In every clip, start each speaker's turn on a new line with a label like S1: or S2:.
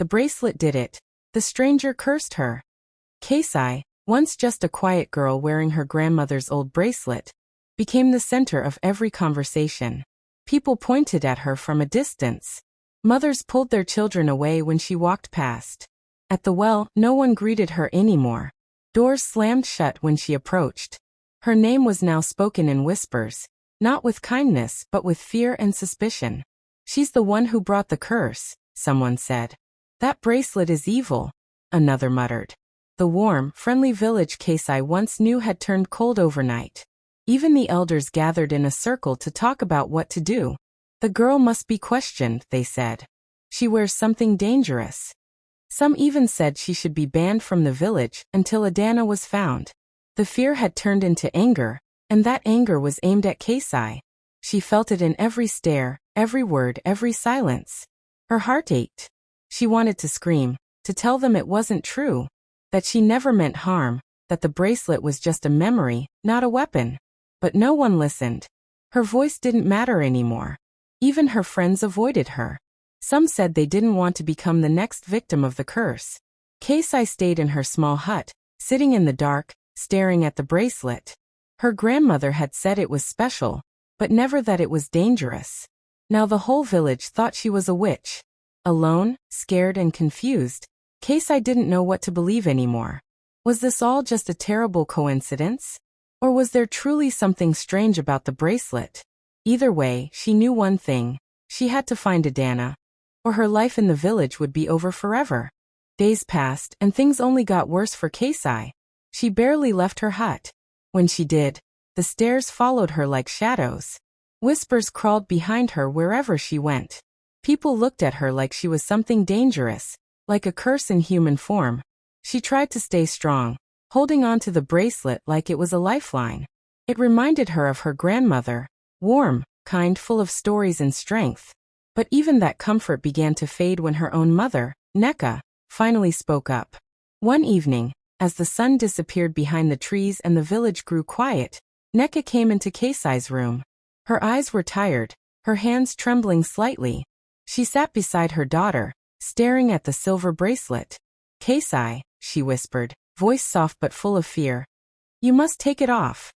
S1: The bracelet did it. The stranger cursed her. Kesi, once just a quiet girl wearing her grandmother's old bracelet, became the center of every conversation. People pointed at her from a distance. Mothers pulled their children away when she walked past. At the well, no one greeted her anymore. Doors slammed shut when she approached. Her name was now spoken in whispers, not with kindness but with fear and suspicion. She's the one who brought the curse, someone said. That bracelet is evil, another muttered. The warm, friendly village Kesi once knew had turned cold overnight. Even the elders gathered in a circle to talk about what to do. The girl must be questioned, they said. She wears something dangerous. Some even said she should be banned from the village until Adana was found. The fear had turned into anger, and that anger was aimed at Kesi. She felt it in every stare, every word, every silence. Her heart ached. She wanted to scream, to tell them it wasn't true, that she never meant harm, that the bracelet was just a memory, not a weapon. But no one listened. Her voice didn't matter anymore. Even her friends avoided her. Some said they didn't want to become the next victim of the curse. Kesi stayed in her small hut, sitting in the dark, staring at the bracelet. Her grandmother had said it was special, but never that it was dangerous. Now the whole village thought she was a witch. Alone, scared and confused, Kesi didn't know what to believe anymore. Was this all just a terrible coincidence? Or was there truly something strange about the bracelet? Either way, she knew one thing. She had to find Adana, or her life in the village would be over forever. Days passed, and things only got worse for Kesi. She barely left her hut. When she did, the stairs followed her like shadows. Whispers crawled behind her wherever she went. People looked at her like she was something dangerous, like a curse in human form. She tried to stay strong, holding on to the bracelet like it was a lifeline. It reminded her of her grandmother, warm, kind, full of stories and strength. But even that comfort began to fade when her own mother, Neka, finally spoke up. One evening, as the sun disappeared behind the trees and the village grew quiet, Neka came into Kesi's room. Her eyes were tired, her hands trembling slightly. She sat beside her daughter, staring at the silver bracelet. Kesi, she whispered, voice soft but full of fear. You must take it off.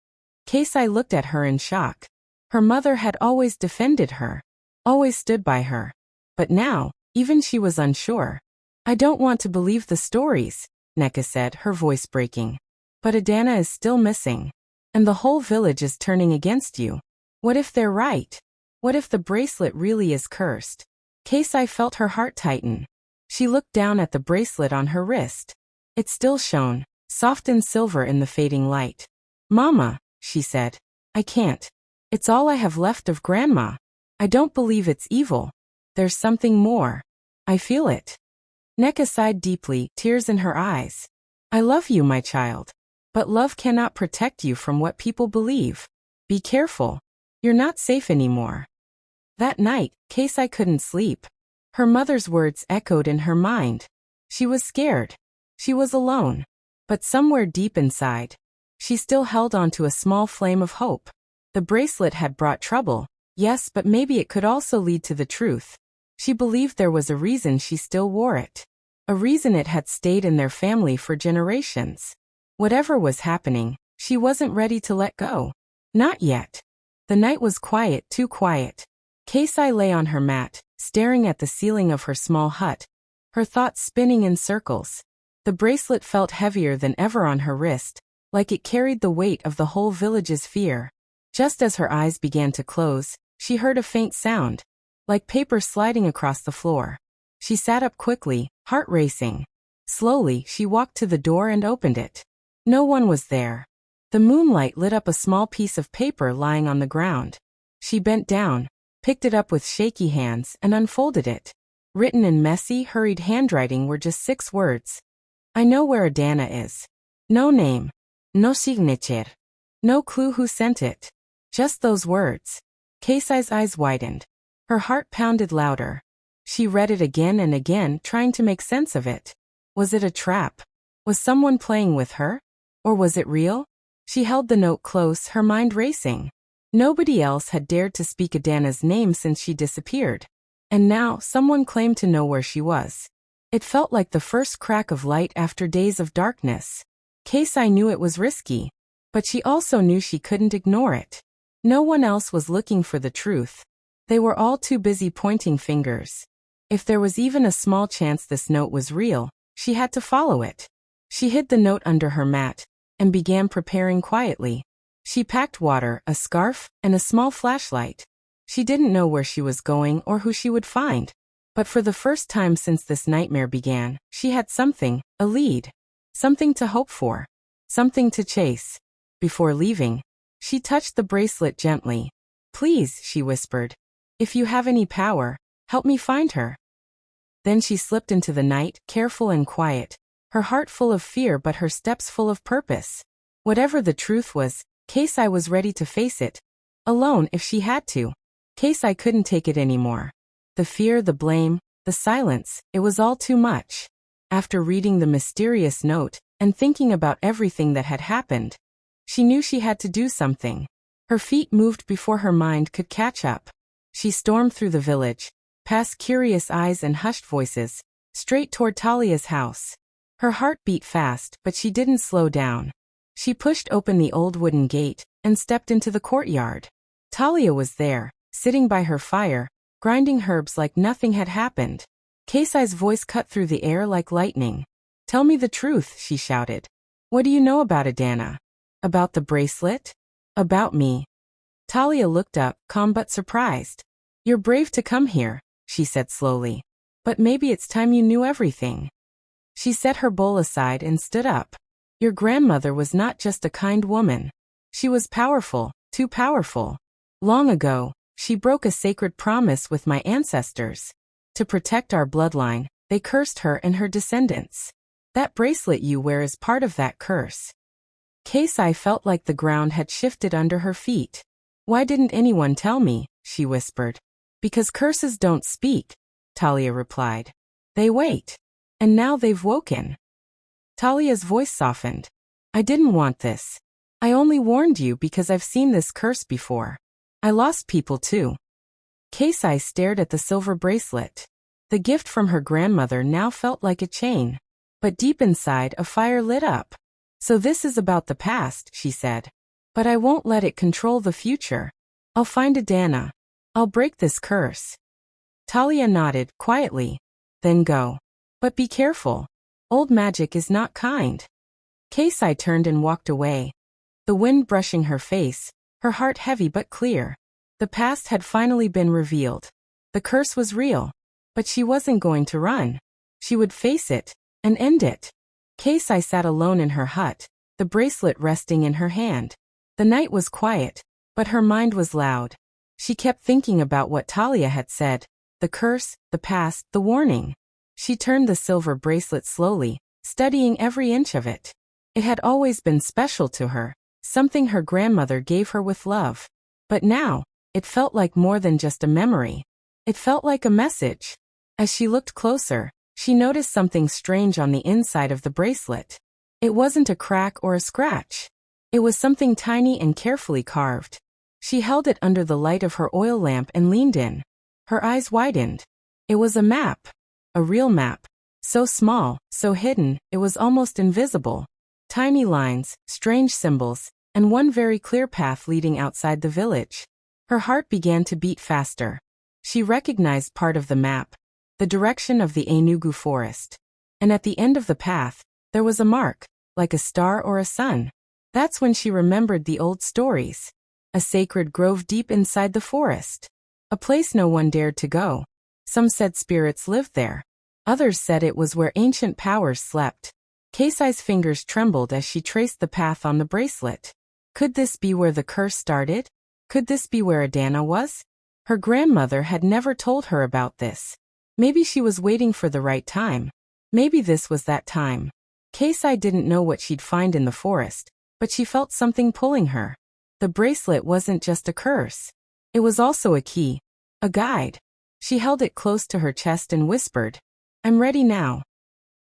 S1: Kesi looked at her in shock. Her mother had always defended her, always stood by her. But now, even she was unsure. I don't want to believe the stories, Neka said, her voice breaking. But Adana is still missing. And the whole village is turning against you. What if they're right? What if the bracelet really is cursed? Kesi felt her heart tighten. She looked down at the bracelet on her wrist. It still shone, soft and silver in the fading light. Mama, she said, I can't. It's all I have left of Grandma. I don't believe it's evil. There's something more. I feel it. Neka sighed deeply, tears in her eyes. I love you, my child. But love cannot protect you from what people believe. Be careful. You're not safe anymore. That night, Kesi couldn't sleep. Her mother's words echoed in her mind. She was scared. She was alone. But somewhere deep inside, she still held on to a small flame of hope. The bracelet had brought trouble, yes, but maybe it could also lead to the truth. She believed there was a reason she still wore it. A reason it had stayed in their family for generations. Whatever was happening, she wasn't ready to let go. Not yet. The night was quiet, too quiet. Kesi lay on her mat, staring at the ceiling of her small hut, her thoughts spinning in circles. The bracelet felt heavier than ever on her wrist, like it carried the weight of the whole village's fear. Just as her eyes began to close, she heard a faint sound, like paper sliding across the floor. She sat up quickly, heart racing. Slowly, she walked to the door and opened it. No one was there. The moonlight lit up a small piece of paper lying on the ground. She bent down, picked it up with shaky hands, and unfolded it. Written in messy, hurried handwriting were just 6 words. I know where Adana is. No name. No signature. No clue who sent it. Just those words. Kesi's eyes widened. Her heart pounded louder. She read it again and again, trying to make sense of it. Was it a trap? Was someone playing with her? Or was it real? She held the note close, her mind racing. Nobody else had dared to speak Adana's name since she disappeared. And now, someone claimed to know where she was. It felt like the first crack of light after days of darkness. Kesi knew it was risky, but she also knew she couldn't ignore it. No one else was looking for the truth. They were all too busy pointing fingers. If there was even a small chance this note was real, she had to follow it. She hid the note under her mat and began preparing quietly. She packed water, a scarf, and a small flashlight. She didn't know where she was going or who she would find. But for the first time since this nightmare began, she had something, a lead. Something to hope for. Something to chase. Before leaving, she touched the bracelet gently. "Please," she whispered. "If you have any power, help me find her." Then she slipped into the night, careful and quiet, her heart full of fear but her steps full of purpose. Whatever the truth was, Kesi was ready to face it. Alone if she had to. Kesi couldn't take it anymore. The fear, the blame, the silence, it was all too much. After reading the mysterious note and thinking about everything that had happened, she knew she had to do something. Her feet moved before her mind could catch up. She stormed through the village, past curious eyes and hushed voices, straight toward Talia's house. Her heart beat fast, but she didn't slow down. She pushed open the old wooden gate and stepped into the courtyard. Talia was there, sitting by her fire, grinding herbs like nothing had happened. Kesi's voice cut through the air like lightning. "Tell me the truth," she shouted. "What do you know about Adana? About the bracelet? About me?" Talia looked up, calm but surprised. "You're brave to come here," she said slowly. "But maybe it's time you knew everything." She set her bowl aside and stood up. "Your grandmother was not just a kind woman. She was powerful, too powerful. Long ago, she broke a sacred promise with my ancestors. To protect our bloodline, they cursed her and her descendants. That bracelet you wear is part of that curse." Kesi felt like the ground had shifted under her feet. "Why didn't anyone tell me?" she whispered. "Because curses don't speak," Talia replied. "They wait. And now they've woken." Talia's voice softened. "I didn't want this. I only warned you because I've seen this curse before. I lost people too." Kesi stared at the silver bracelet. The gift from her grandmother now felt like a chain. But deep inside, a fire lit up. "So this is about the past," she said. "But I won't let it control the future. I'll find Adana. I'll break this curse." Talia nodded, quietly. "Then go. But be careful. Old magic is not kind." Kesi turned and walked away. The wind brushing her face, her heart heavy but clear. The past had finally been revealed. The curse was real. But she wasn't going to run. She would face it and end it. Kesi sat alone in her hut, the bracelet resting in her hand. The night was quiet, but her mind was loud. She kept thinking about what Talia had said, the curse, the past, the warning. She turned the silver bracelet slowly, studying every inch of it. It had always been special to her, something her grandmother gave her with love. But now, it felt like more than just a memory. It felt like a message. As she looked closer, she noticed something strange on the inside of the bracelet. It wasn't a crack or a scratch. It was something tiny and carefully carved. She held it under the light of her oil lamp and leaned in. Her eyes widened. It was a map. A real map. So small, so hidden, it was almost invisible. Tiny lines, strange symbols, and one very clear path leading outside the village. Her heart began to beat faster. She recognized part of the map, the direction of the Enugu forest. And at the end of the path, there was a mark, like a star or a sun. That's when she remembered the old stories. A sacred grove deep inside the forest. A place no one dared to go. Some said spirits lived there. Others said it was where ancient powers slept. Kesi's fingers trembled as she traced the path on the bracelet. Could this be where the curse started? Could this be where Adana was? Her grandmother had never told her about this. Maybe she was waiting for the right time. Maybe this was that time. Kesi didn't know what she'd find in the forest, but she felt something pulling her. The bracelet wasn't just a curse. It was also a key, a guide. She held it close to her chest and whispered, "I'm ready now."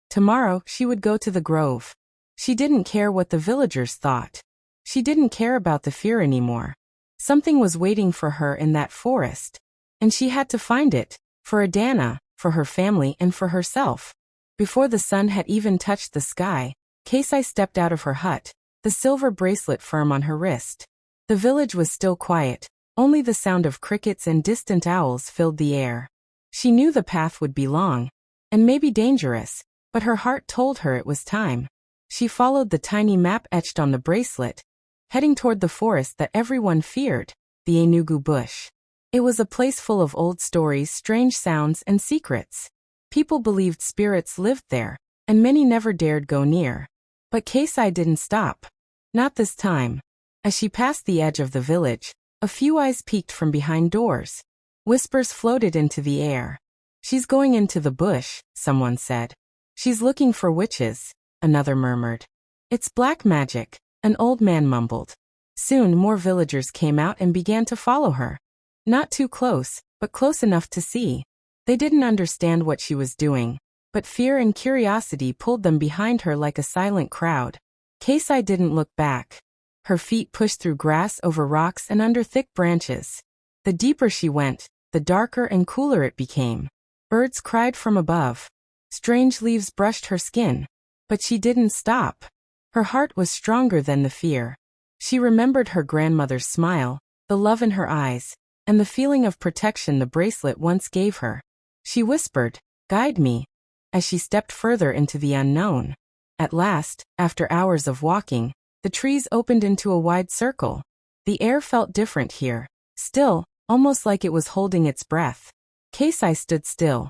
S1: Tomorrow, she would go to the grove. She didn't care what the villagers thought. She didn't care about the fear anymore. Something was waiting for her in that forest. And she had to find it, for Adana, for her family and for herself. Before the sun had even touched the sky, Kesi stepped out of her hut, the silver bracelet firm on her wrist. The village was still quiet, only the sound of crickets and distant owls filled the air. She knew the path would be long, and maybe dangerous, but her heart told her it was time. She followed the tiny map etched on the bracelet, heading toward the forest that everyone feared, the Enugu bush. It was a place full of old stories, strange sounds, and secrets. People believed spirits lived there, and many never dared go near. But Kesi didn't stop. Not this time. As she passed the edge of the village, a few eyes peeked from behind doors. Whispers floated into the air. "She's going into the bush," someone said. "She's looking for witches," another murmured. "It's black magic," an old man mumbled. Soon more villagers came out and began to follow her. Not too close, but close enough to see. They didn't understand what she was doing, but fear and curiosity pulled them behind her like a silent crowd. Kesi didn't look back. Her feet pushed through grass, over rocks, and under thick branches. The deeper she went, the darker and cooler it became. Birds cried from above. Strange leaves brushed her skin. But she didn't stop. Her heart was stronger than the fear. She remembered her grandmother's smile, the love in her eyes, and the feeling of protection the bracelet once gave her. She whispered, "Guide me," as she stepped further into the unknown. At last, after hours of walking, the trees opened into a wide circle. The air felt different here, still, almost like it was holding its breath. Kesi stood still,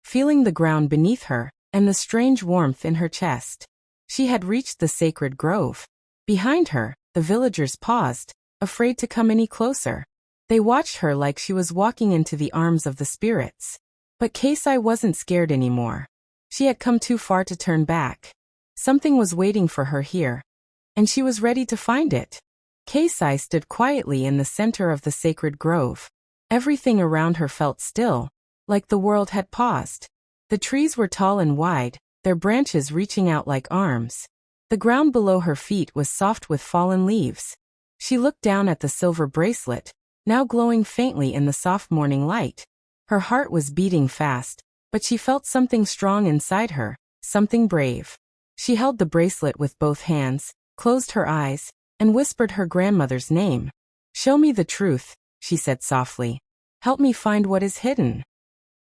S1: feeling the ground beneath her, and the strange warmth in her chest. She had reached the sacred grove. Behind her, the villagers paused, afraid to come any closer. They watched her like she was walking into the arms of the spirits. But Kesi wasn't scared anymore. She had come too far to turn back. Something was waiting for her here, and she was ready to find it. Kesi stood quietly in the center of the sacred grove. Everything around her felt still, like the world had paused. The trees were tall and wide, their branches reaching out like arms. The ground below her feet was soft with fallen leaves. She looked down at the silver bracelet, now glowing faintly in the soft morning light. Her heart was beating fast, but she felt something strong inside her, something brave. She held the bracelet with both hands, closed her eyes, and whispered her grandmother's name. "Show me the truth," she said softly. "Help me find what is hidden."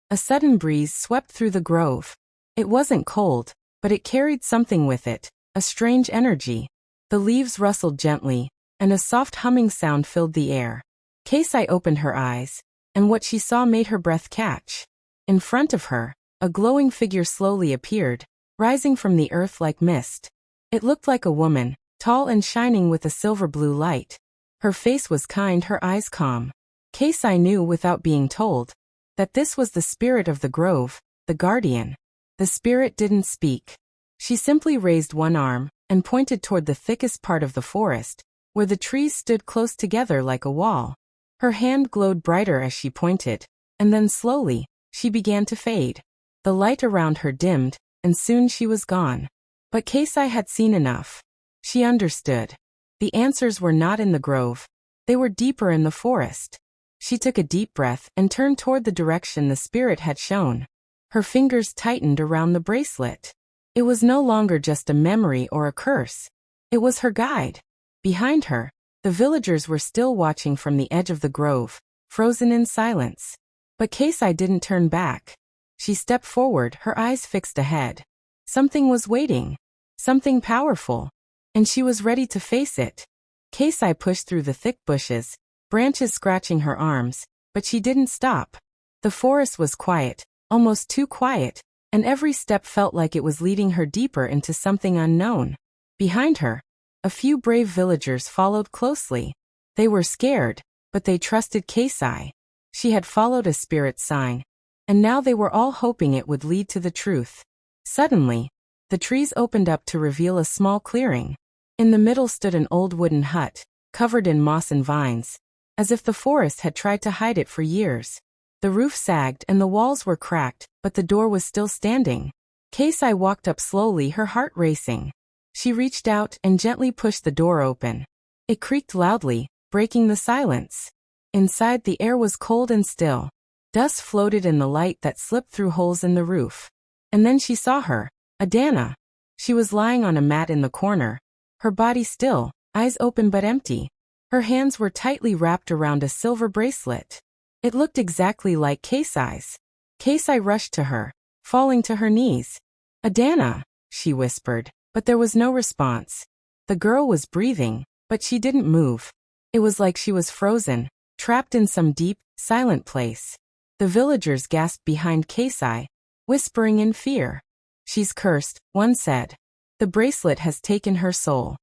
S1: A sudden breeze swept through the grove. It wasn't cold, but it carried something with it, a strange energy. The leaves rustled gently, and a soft humming sound filled the air. Kesi opened her eyes, and what she saw made her breath catch. In front of her, a glowing figure slowly appeared, rising from the earth like mist. It looked like a woman, tall and shining with a silver-blue light. Her face was kind, her eyes calm. Kesi knew without being told that this was the spirit of the grove, the guardian. The spirit didn't speak. She simply raised one arm and pointed toward the thickest part of the forest, where the trees stood close together like a wall. Her hand glowed brighter as she pointed, and then slowly, she began to fade. The light around her dimmed, and soon she was gone. But Kesi had seen enough. She understood. The answers were not in the grove. They were deeper in the forest. She took a deep breath and turned toward the direction the spirit had shown. Her fingers tightened around the bracelet. It was no longer just a memory or a curse. It was her guide. Behind her, the villagers were still watching from the edge of the grove, frozen in silence. But Kesi didn't turn back. She stepped forward, her eyes fixed ahead. Something was waiting. Something powerful. And she was ready to face it. Kesi pushed through the thick bushes, branches scratching her arms, but she didn't stop. The forest was quiet, almost too quiet, and every step felt like it was leading her deeper into something unknown. Behind her, a few brave villagers followed closely. They were scared, but they trusted Kesi. She had followed a spirit sign, and now they were all hoping it would lead to the truth. Suddenly, the trees opened up to reveal a small clearing. In the middle stood an old wooden hut, covered in moss and vines, as if the forest had tried to hide it for years. The roof sagged and the walls were cracked, but the door was still standing. Kesi walked up slowly, her heart racing. She reached out and gently pushed the door open. It creaked loudly, breaking the silence. Inside, the air was cold and still. Dust floated in the light that slipped through holes in the roof. And then she saw her. Adana. She was lying on a mat in the corner. Her body still, eyes open but empty. Her hands were tightly wrapped around a silver bracelet. It looked exactly like Kesi's. Kesi rushed to her, falling to her knees. Adana, she whispered, but there was no response. The girl was breathing, but she didn't move. It was like she was frozen, trapped in some deep, silent place. The villagers gasped behind Kesi, whispering in fear. She's cursed, one said. The bracelet has taken her soul.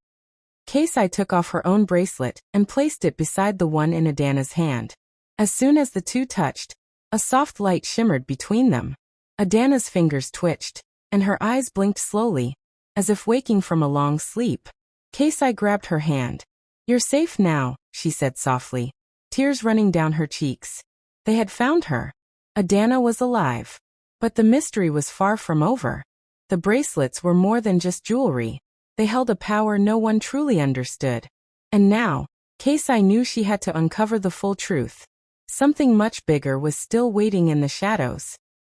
S1: Kesi took off her own bracelet and placed it beside the one in Adana's hand. As soon as the two touched, a soft light shimmered between them. Adana's fingers twitched, and her eyes blinked slowly, as if waking from a long sleep. Kesi grabbed her hand. You're safe now, she said softly, tears running down her cheeks. They had found her. Adana was alive. But the mystery was far from over. The bracelets were more than just jewelry. They held a power no one truly understood. And now, Kesi knew she had to uncover the full truth. Something much bigger was still waiting in the shadows.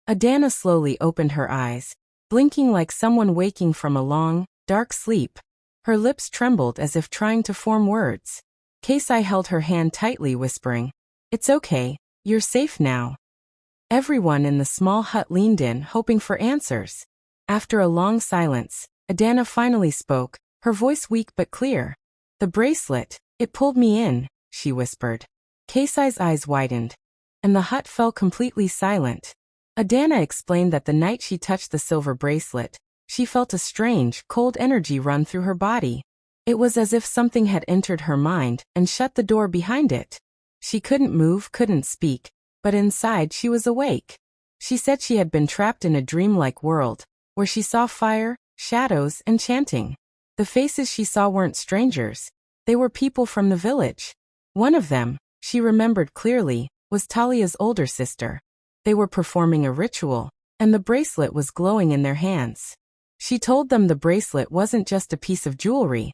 S1: Adana slowly opened her eyes, blinking like someone waking from a long, dark sleep. Her lips trembled as if trying to form words. Kesi held her hand tightly, whispering, "It's okay, you're safe now." Everyone in the small hut leaned in, hoping for answers. After a long silence, Adana finally spoke, her voice weak but clear. "The bracelet, it pulled me in," she whispered. Kesi's eyes widened, and the hut fell completely silent. Adana explained that the night she touched the silver bracelet, she felt a strange, cold energy run through her body. It was as if something had entered her mind and shut the door behind it. She couldn't move, couldn't speak, but inside she was awake. She said she had been trapped in a dreamlike world, where she saw fire, shadows, and chanting. The faces she saw weren't strangers. They were people from the village. One of them, she remembered clearly, was Talia's older sister. They were performing a ritual, and the bracelet was glowing in their hands. She told them the bracelet wasn't just a piece of jewelry.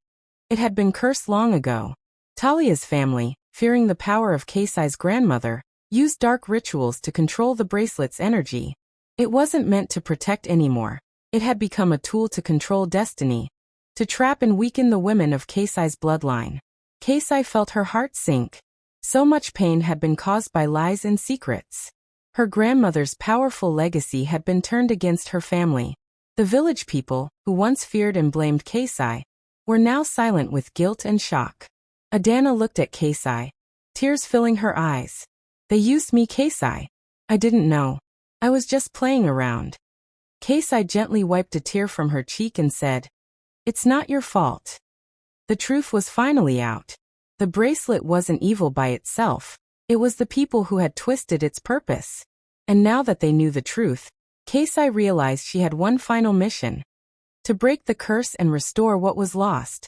S1: It had been cursed long ago. Talia's family, fearing the power of Kesi's grandmother, used dark rituals to control the bracelet's energy. It wasn't meant to protect anymore. It had become a tool to control destiny, to trap and weaken the women of Kesi's bloodline. Kesi felt her heart sink. So much pain had been caused by lies and secrets. Her grandmother's powerful legacy had been turned against her family. The village people, who once feared and blamed Kesi, were now silent with guilt and shock. Adana looked at Kesi, tears filling her eyes. "They used me, Kesi. I didn't know. I was just playing around." Kesi gently wiped a tear from her cheek and said, "It's not your fault." The truth was finally out. The bracelet wasn't evil by itself. It was the people who had twisted its purpose. And now that they knew the truth, Kesi realized she had one final mission: to break the curse and restore what was lost.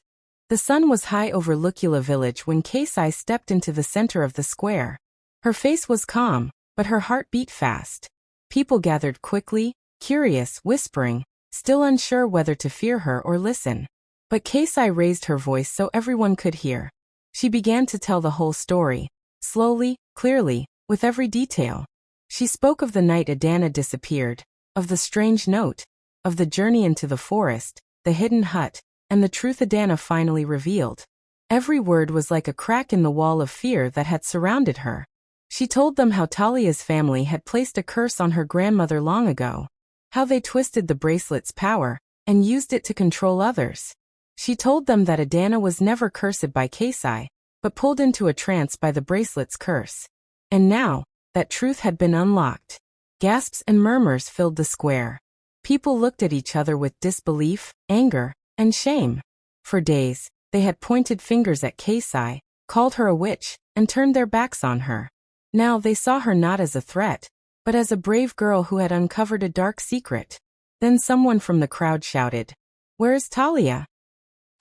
S1: The sun was high over Lukula village when Kesi stepped into the center of the square. Her face was calm, but her heart beat fast. People gathered quickly, curious, whispering, still unsure whether to fear her or listen. But Kesi raised her voice so everyone could hear. She began to tell the whole story, slowly, clearly, with every detail. She spoke of the night Adana disappeared, of the strange note, of the journey into the forest, the hidden hut, and the truth Adana finally revealed. Every word was like a crack in the wall of fear that had surrounded her. She told them how Talia's family had placed a curse on her grandmother long ago, how they twisted the bracelet's power and used it to control others. She told them that Adana was never cursed by Kesi, but pulled into a trance by the bracelet's curse. And now, that truth had been unlocked. Gasps and murmurs filled the square. People looked at each other with disbelief, anger, and shame. For days, they had pointed fingers at Kesi, called her a witch, and turned their backs on her. Now they saw her not as a threat, but as a brave girl who had uncovered a dark secret. Then someone from the crowd shouted, "Where is Talia?"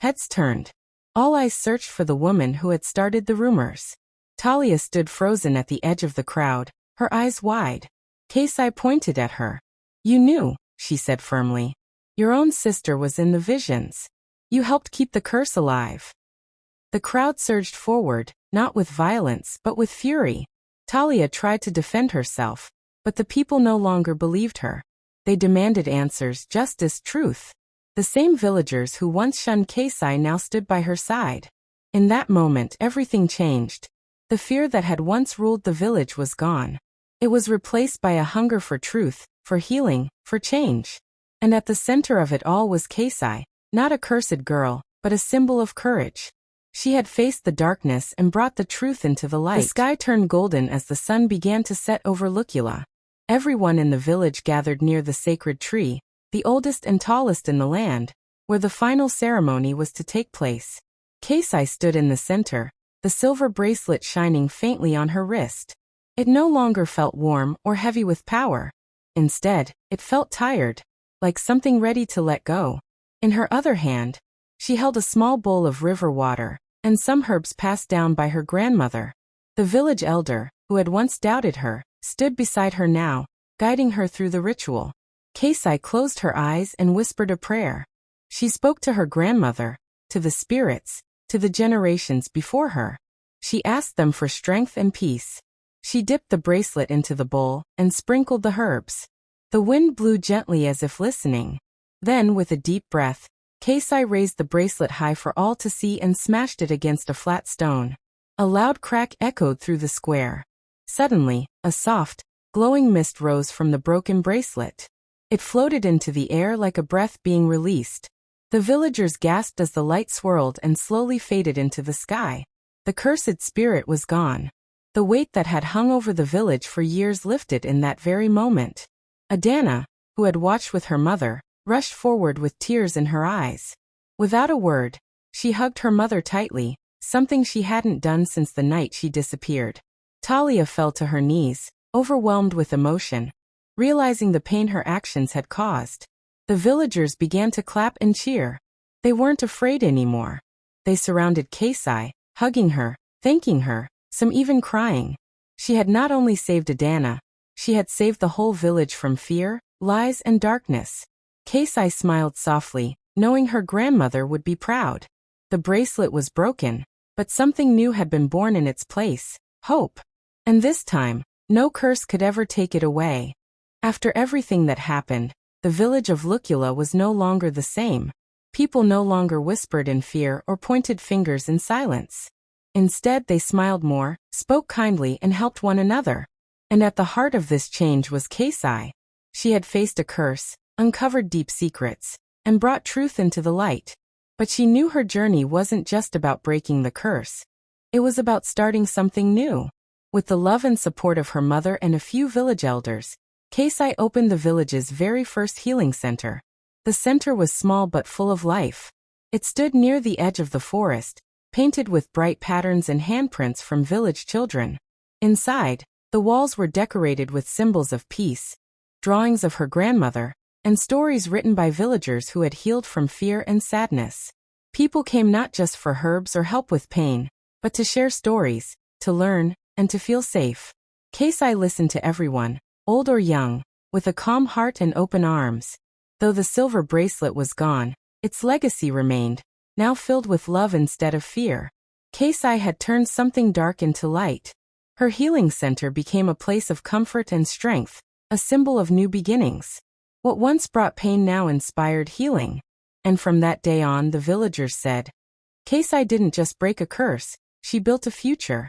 S1: Heads turned. All eyes searched for the woman who had started the rumors. Talia stood frozen at the edge of the crowd, her eyes wide. Kesi pointed at her. "You knew," she said firmly. "Your own sister was in the visions. You helped keep the curse alive." The crowd surged forward, not with violence but with fury. Talia tried to defend herself, but the people no longer believed her. They demanded answers, justice, truth. The same villagers who once shunned Kesi now stood by her side. In that moment, everything changed. The fear that had once ruled the village was gone. It was replaced by a hunger for truth, for healing, for change. And at the center of it all was Kesi, not a cursed girl, but a symbol of courage. She had faced the darkness and brought the truth into the light. The sky turned golden as the sun began to set over Lukula. Everyone in the village gathered near the sacred tree, the oldest and tallest in the land, where the final ceremony was to take place. Kesi stood in the center, the silver bracelet shining faintly on her wrist. It no longer felt warm or heavy with power. Instead, it felt tired, like something ready to let go. In her other hand, she held a small bowl of river water, and some herbs passed down by her grandmother. The village elder, who had once doubted her, stood beside her now, guiding her through the ritual. Kesi closed her eyes and whispered a prayer. She spoke to her grandmother, to the spirits, to the generations before her. She asked them for strength and peace. She dipped the bracelet into the bowl and sprinkled the herbs. The wind blew gently as if listening. Then, with a deep breath, Kesi raised the bracelet high for all to see and smashed it against a flat stone. A loud crack echoed through the square. Suddenly, a soft, glowing mist rose from the broken bracelet. It floated into the air like a breath being released. The villagers gasped as the light swirled and slowly faded into the sky. The cursed spirit was gone. The weight that had hung over the village for years lifted in that very moment. Adana, who had watched with her mother, rushed forward with tears in her eyes. Without a word, she hugged her mother tightly, something she hadn't done since the night she disappeared. Talia fell to her knees, overwhelmed with emotion, realizing the pain her actions had caused. The villagers began to clap and cheer. They weren't afraid anymore. They surrounded Kesi, hugging her, thanking her, some even crying. She had not only saved Adana, she had saved the whole village from fear, lies, and darkness. Kesi smiled softly, knowing her grandmother would be proud. The bracelet was broken, but something new had been born in its place, hope. And this time, no curse could ever take it away. After everything that happened, the village of Lukula was no longer the same. People no longer whispered in fear or pointed fingers in silence. Instead, they smiled more, spoke kindly, and helped one another. And at the heart of this change was Kesi. She had faced a curse, uncovered deep secrets, and brought truth into the light. But she knew her journey wasn't just about breaking the curse. It was about starting something new. With the love and support of her mother and a few village elders, Kesi opened the village's very first healing center. The center was small but full of life. It stood near the edge of the forest, painted with bright patterns and handprints from village children. Inside, the walls were decorated with symbols of peace, drawings of her grandmother, and stories written by villagers who had healed from fear and sadness. People came not just for herbs or help with pain, but to share stories, to learn, and to feel safe. Kesi listened to everyone, old or young, with a calm heart and open arms. Though the silver bracelet was gone, its legacy remained, now filled with love instead of fear. Kesi had turned something dark into light. Her healing center became a place of comfort and strength, a symbol of new beginnings. What once brought pain now inspired healing. And from that day on, the villagers said, Kesi didn't just break a curse, she built a future.